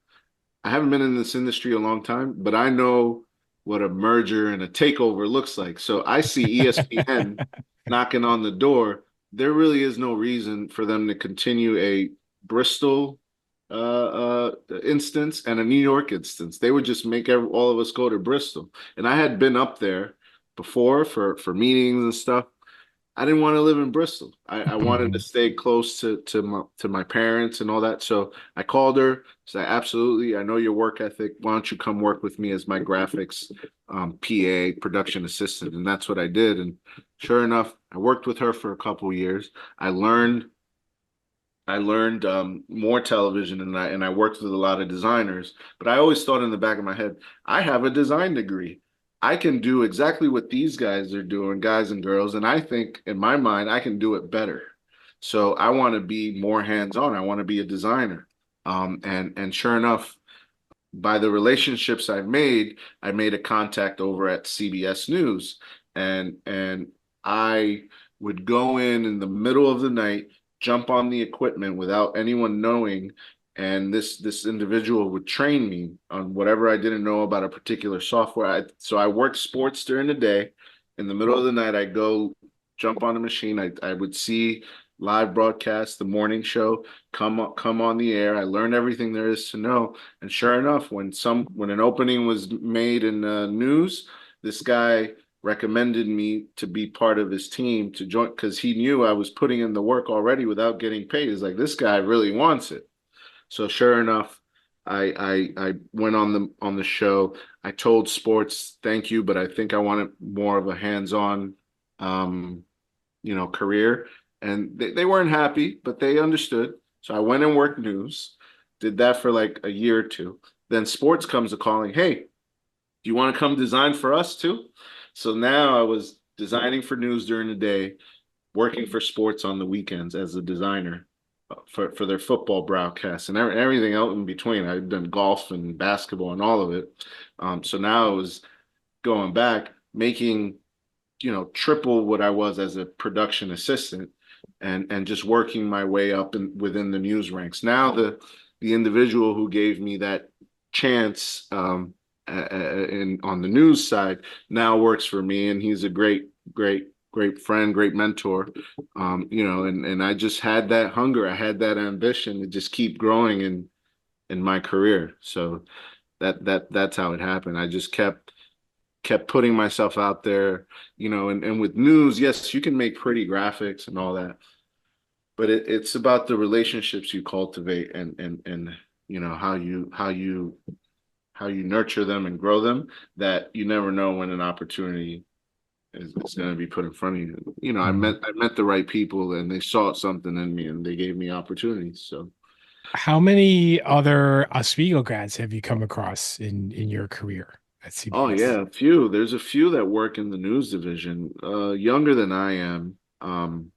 I haven't been in this industry a long time, but I know what a merger and a takeover looks like. So I see ESPN knocking on the door. There really is no reason for them to continue a Bristol instance and a New York instance. They would just make all of us go to Bristol. And I had been up there before for meetings and stuff. I didn't want to live in Bristol. I wanted to stay close to my parents and all that. So I called her, said, absolutely, I know your work ethic. Why don't you come work with me as my graphics PA, production assistant? And that's what I did. And sure enough, I worked with her for a couple of years. I learned more television, and I worked with a lot of designers. But I always thought in the back of my head, I have a design degree. I can do exactly what these guys are doing, guys and girls. And I think in my mind, I can do it better. So I want to be more hands-on. I want to be a designer. And sure enough, by the relationships I made a contact over at CBS News. And I would go in the middle of the night, jump on the equipment without anyone knowing, and this individual would train me on whatever I didn't know about a particular software. So I worked sports during the day. In the middle of the night, I'd go jump on the machine. I would see live broadcast, the morning show, come on the air. I learned everything there is to know. And sure enough, when an opening was made in news, this guy recommended me to be part of his team to join, because he knew I was putting in the work already without getting paid. He's like, this guy really wants it. So sure enough, I went on the show. I told sports, thank you, but I think I wanted more of a hands-on, career. And they weren't happy, but they understood. So I went and worked news, did that for like a year or two. Then sports comes a calling, hey, do you want to come design for us too? So now I was designing for news during the day, working for sports on the weekends as a designer for their football broadcasts and everything else in between. I've done golf and basketball and all of it. So now I was going back, making, triple what I was as a production assistant, and just working my way up within the news ranks. Now the individual who gave me that chance in on the news side now works for me, and he's a great friend, great mentor. And I just had that hunger, I had that ambition to just keep growing in my career. So that's how it happened. I just kept putting myself out there, and with news, yes, you can make pretty graphics and all that, but it's about the relationships you cultivate, and how you nurture them and grow them, that you never know when an opportunity is going to be put in front of you. I met the right people, and they saw something in me, and they gave me opportunities. So How many other Oswego grads have you come across in your career at CBS? oh yeah, a few. There's a few that work in the news division, younger than I am.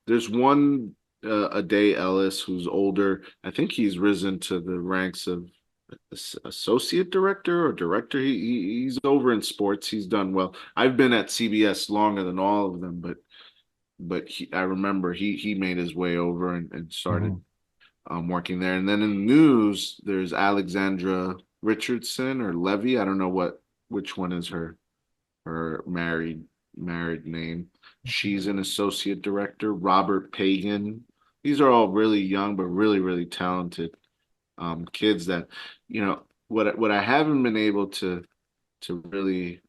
There's one, Ade Ellis, who's older. I think he's risen to the ranks of associate director or director. He's over in sports. He's done well. I've been at CBS longer than all of them, but I remember he made his way over and started working there. And then in the news, there's Alexandra Richardson or Levy. I don't know which one is her married name. She's an associate director. Robert Pagan. These are all really young but really, really talented kids that, what I haven't been able to really,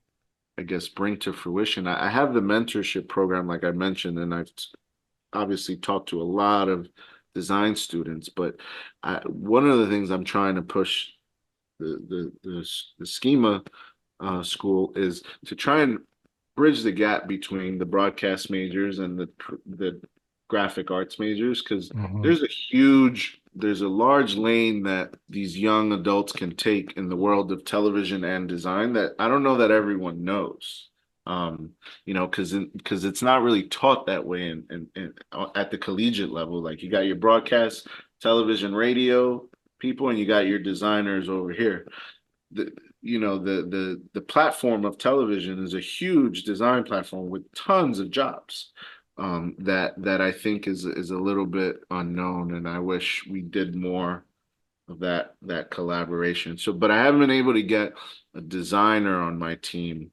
I guess, bring to fruition. I have the mentorship program, like I mentioned, and I've obviously talked to a lot of design students, but one of the things I'm trying to push the schema school is to try and bridge the gap between the broadcast majors and the graphic arts majors, because there's a large lane that these young adults can take in the world of television and design that I don't know that everyone knows. Because it's not really taught that way in at the collegiate level. Like, you got your broadcast, television, radio people, and you got your designers over here. The platform of television is a huge design platform with tons of jobs. That I think is a little bit unknown, and I wish we did more of that collaboration. But I haven't been able to get a designer on my team.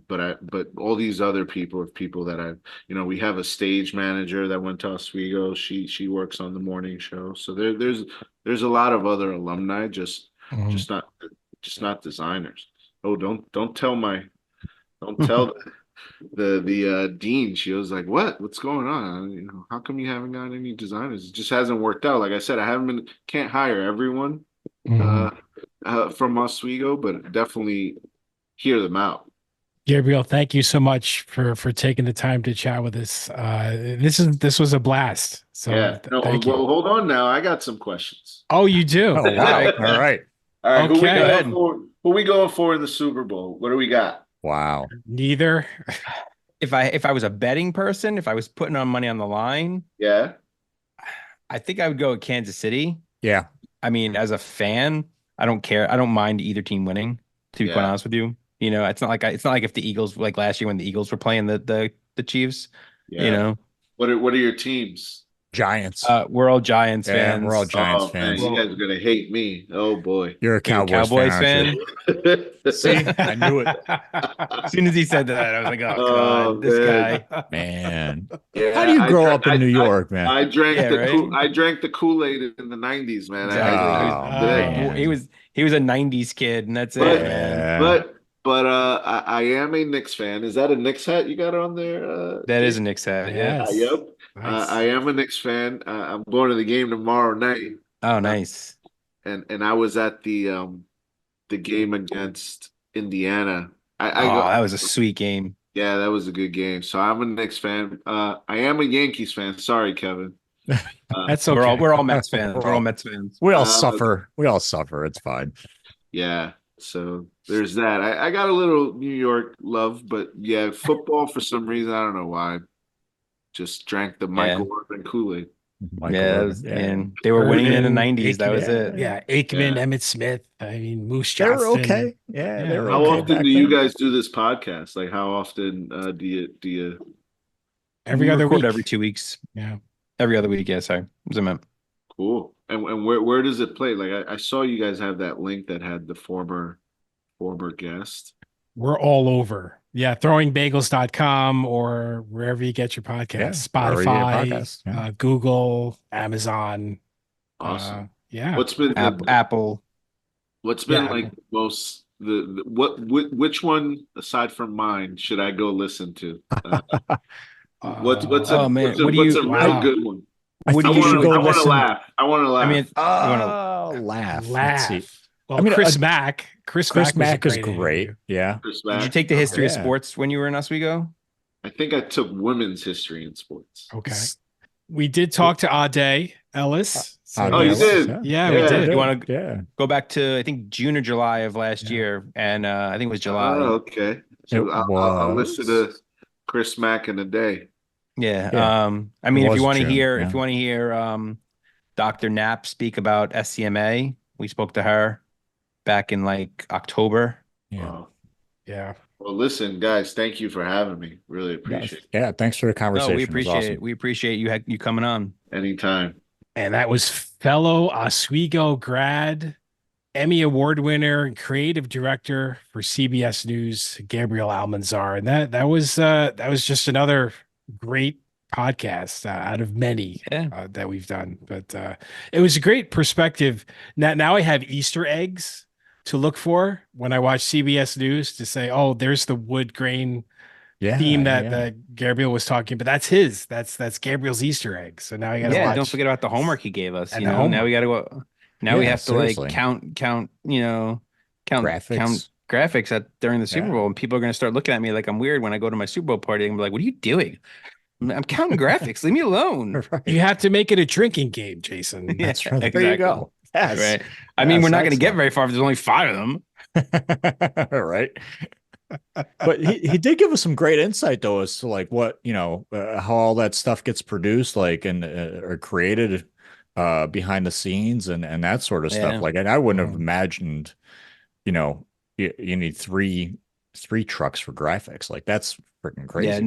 But all these other people are people that we have a stage manager that went to Oswego. She works on the morning show. So there's a lot of other alumni, just not designers. Oh, don't tell the dean. She was like, what's going on? How come you haven't got any designers? It just hasn't worked out. Like I said, can't hire everyone from Oswego, but definitely hear them out. Gabriel, thank you so much for taking the time to chat with us. This was a blast. So yeah. Thank you. Hold on now. I got some questions. Oh, you do? Oh, wow. All right. Okay. Who we going for in the Super Bowl? What do we got? Wow. Neither. If I was a betting person, if I was putting on money on the line, Yeah, I think I would go with Kansas City. Yeah. I mean, as a fan, I don't care. I don't mind either team winning, to be quite honest with you. It's not like if the Eagles, like last year when the Eagles were playing the Chiefs, What are your teams? Giants. We're all Giants fans. We're all Giants fans. Man, you guys are gonna hate me. Oh boy. You're a Cowboys fan. See, I knew it. As soon as he said that, I was like, oh God, this guy. Man. Yeah, How do you grow up in New York, man? I drank the Kool-Aid in the 90s, man. Exactly. He was a 90s kid, and that's it, man. But I am a Knicks fan. Is that a Knicks hat you got on there? That is a Knicks hat. Yes. Yep. Nice. I am a Knicks fan. I'm going to the game tomorrow night. Oh, nice. And I was at the game against Indiana. That was a sweet game. Yeah, that was a good game. So I'm a Knicks fan. I am a Yankees fan. Sorry, Kevin. That's okay. We're all Mets fans. We're all Mets fans. We all suffer. It's fine. Yeah. So there's that. I got a little New York love, but yeah, football for some reason, I don't know why. Just drank the Michael Irvin Kool-Aid. And they were winning in the 90s. That was it. Yeah, Aikman, Emmett Smith. I mean, Moose They Johnston. were okay. Yeah, they were How okay often do you guys do this podcast? Like, how often do you? Every other week. Every 2 weeks. Yeah. Every other week. Yeah, sorry. Was I meant? Cool. And where does it play? Like, I saw you guys have that link that had the former former guest. We're all over. Yeah, throwingbagels.com or wherever you get your podcasts. Spotify, Google, Amazon. Awesome. Yeah. What's been Apple? What's been like most which one aside from mine should I go listen to? What's a real good one? I want to laugh. I want to laugh. I mean, laugh. Well, Chris Mack. Chris Mack is great. Yeah. Did you take the history of sports when you were in Oswego? I think I took women's history in sports. Okay. We did talk to Ade Ellis. So you did? Yeah, we did. You want to go back to, I think, June or July of last year, and I think it was July. Oh, okay. So I'll listen to Chris Mack in a day. Yeah. I mean, if you want to hear Dr. Knapp speak about SCMA, we spoke to her back in like October. Yeah. Yeah. Well, listen, guys, thank you for having me. Really appreciate it. Yeah, thanks for the conversation. No, we appreciate it. We appreciate you coming on. Anytime. And that was fellow Oswego grad, Emmy Award winner, and creative director for CBS News, Gabriel Almanzar. And that was just another great podcast out of many that we've done. But it was a great perspective. Now I have Easter eggs to look for when I watch CBS News to say, oh, there's the wood grain theme that Gabriel was talking about. That's his. That's Gabriel's Easter egg. So now you got to watch. Don't forget about the homework he gave us. Now we got to go. Now we have to like count graphics during the Super Bowl, and people are going to start looking at me like I'm weird when I go to my Super Bowl party and be like, "What are you doing? I'm counting graphics. Leave me alone." Right. You have to make it a drinking game, Jason. That's right. Exactly. There you go. Yes. Right. I mean, we're not going to get very far if there's only 5 of them. Right. But he did give us some great insight though as to like what how all that stuff gets produced like and or created behind the scenes and that sort of stuff. Like, and I wouldn't have imagined you need three trucks for graphics. Like that's freaking crazy.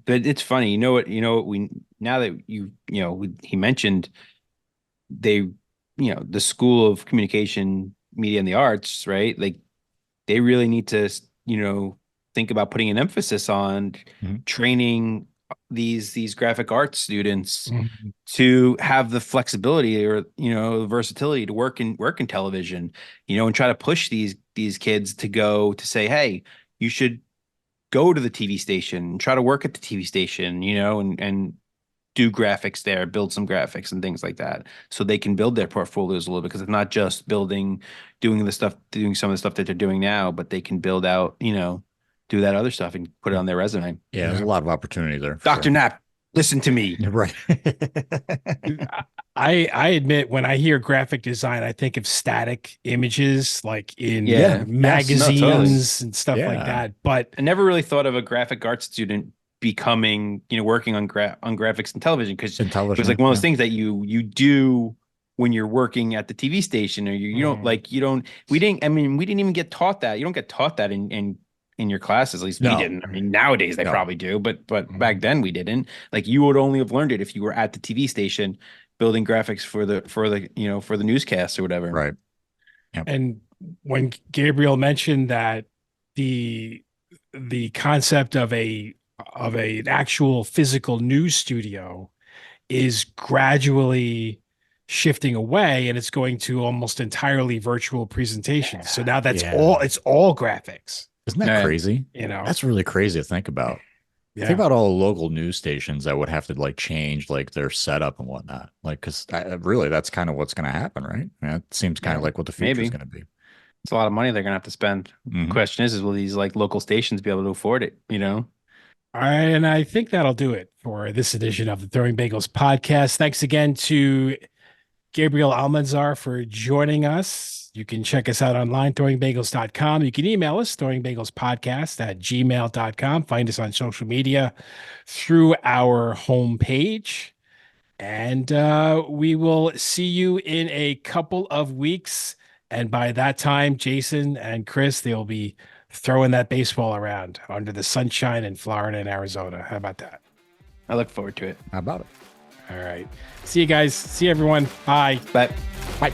But it's funny. You know what we now that he mentioned the School of Communication, Media, and the Arts, right? Like they really need to think about putting an emphasis on training these graphic arts students to have the flexibility or the versatility to work in television, and try to push these kids to say, hey, you should go to the TV station and try to work at the TV station, and do graphics there, build some graphics and things like that, so they can build their portfolios a little bit, because it's not just doing some of the stuff that they're doing now, but they can build out, do that other stuff and put it on their resume. Yeah, there's a lot of opportunity there. Dr. Knapp, listen to me. Right. I admit, when I hear graphic design, I think of static images like in magazines and stuff like that. But I never really thought of a graphic arts student becoming, working on graphics and television, because it was like one of those things that you do when you're working at the TV station, or we didn't even get taught that. You don't get taught that in your classes. At least we didn't. I mean, nowadays they probably do, but back then we didn't. Like, you would only have learned it if you were at the TV station building graphics for the newscast or whatever. Right. Yep. And when Gabriel mentioned that the concept of an actual physical news studio is gradually shifting away, and it's going to almost entirely virtual presentations. So now it's all graphics. Isn't that crazy? That's really crazy to think about. Yeah. Think about all the local news stations that would have to like change like their setup and whatnot. Like, because really that's kind of what's going to happen, right? It seems kind of like what the future is going to be. It's a lot of money they're going to have to spend. The question is will these like local stations be able to afford it? All right, and I think that'll do it for this edition of the Throwing Bagels podcast. Thanks again to Gabriel Almanzar for joining us. You can check us out online, throwingbagels.com. You can email us, throwingbagelspodcast@gmail.com. Find us on social media through our homepage. And we will see you in a couple of weeks. And by that time, Jason and Chris, they'll be throwing that baseball around under the sunshine in Florida and Arizona. How about that? I look forward to it. How about it? All right. See you guys. See everyone. Bye. Bye. Bye.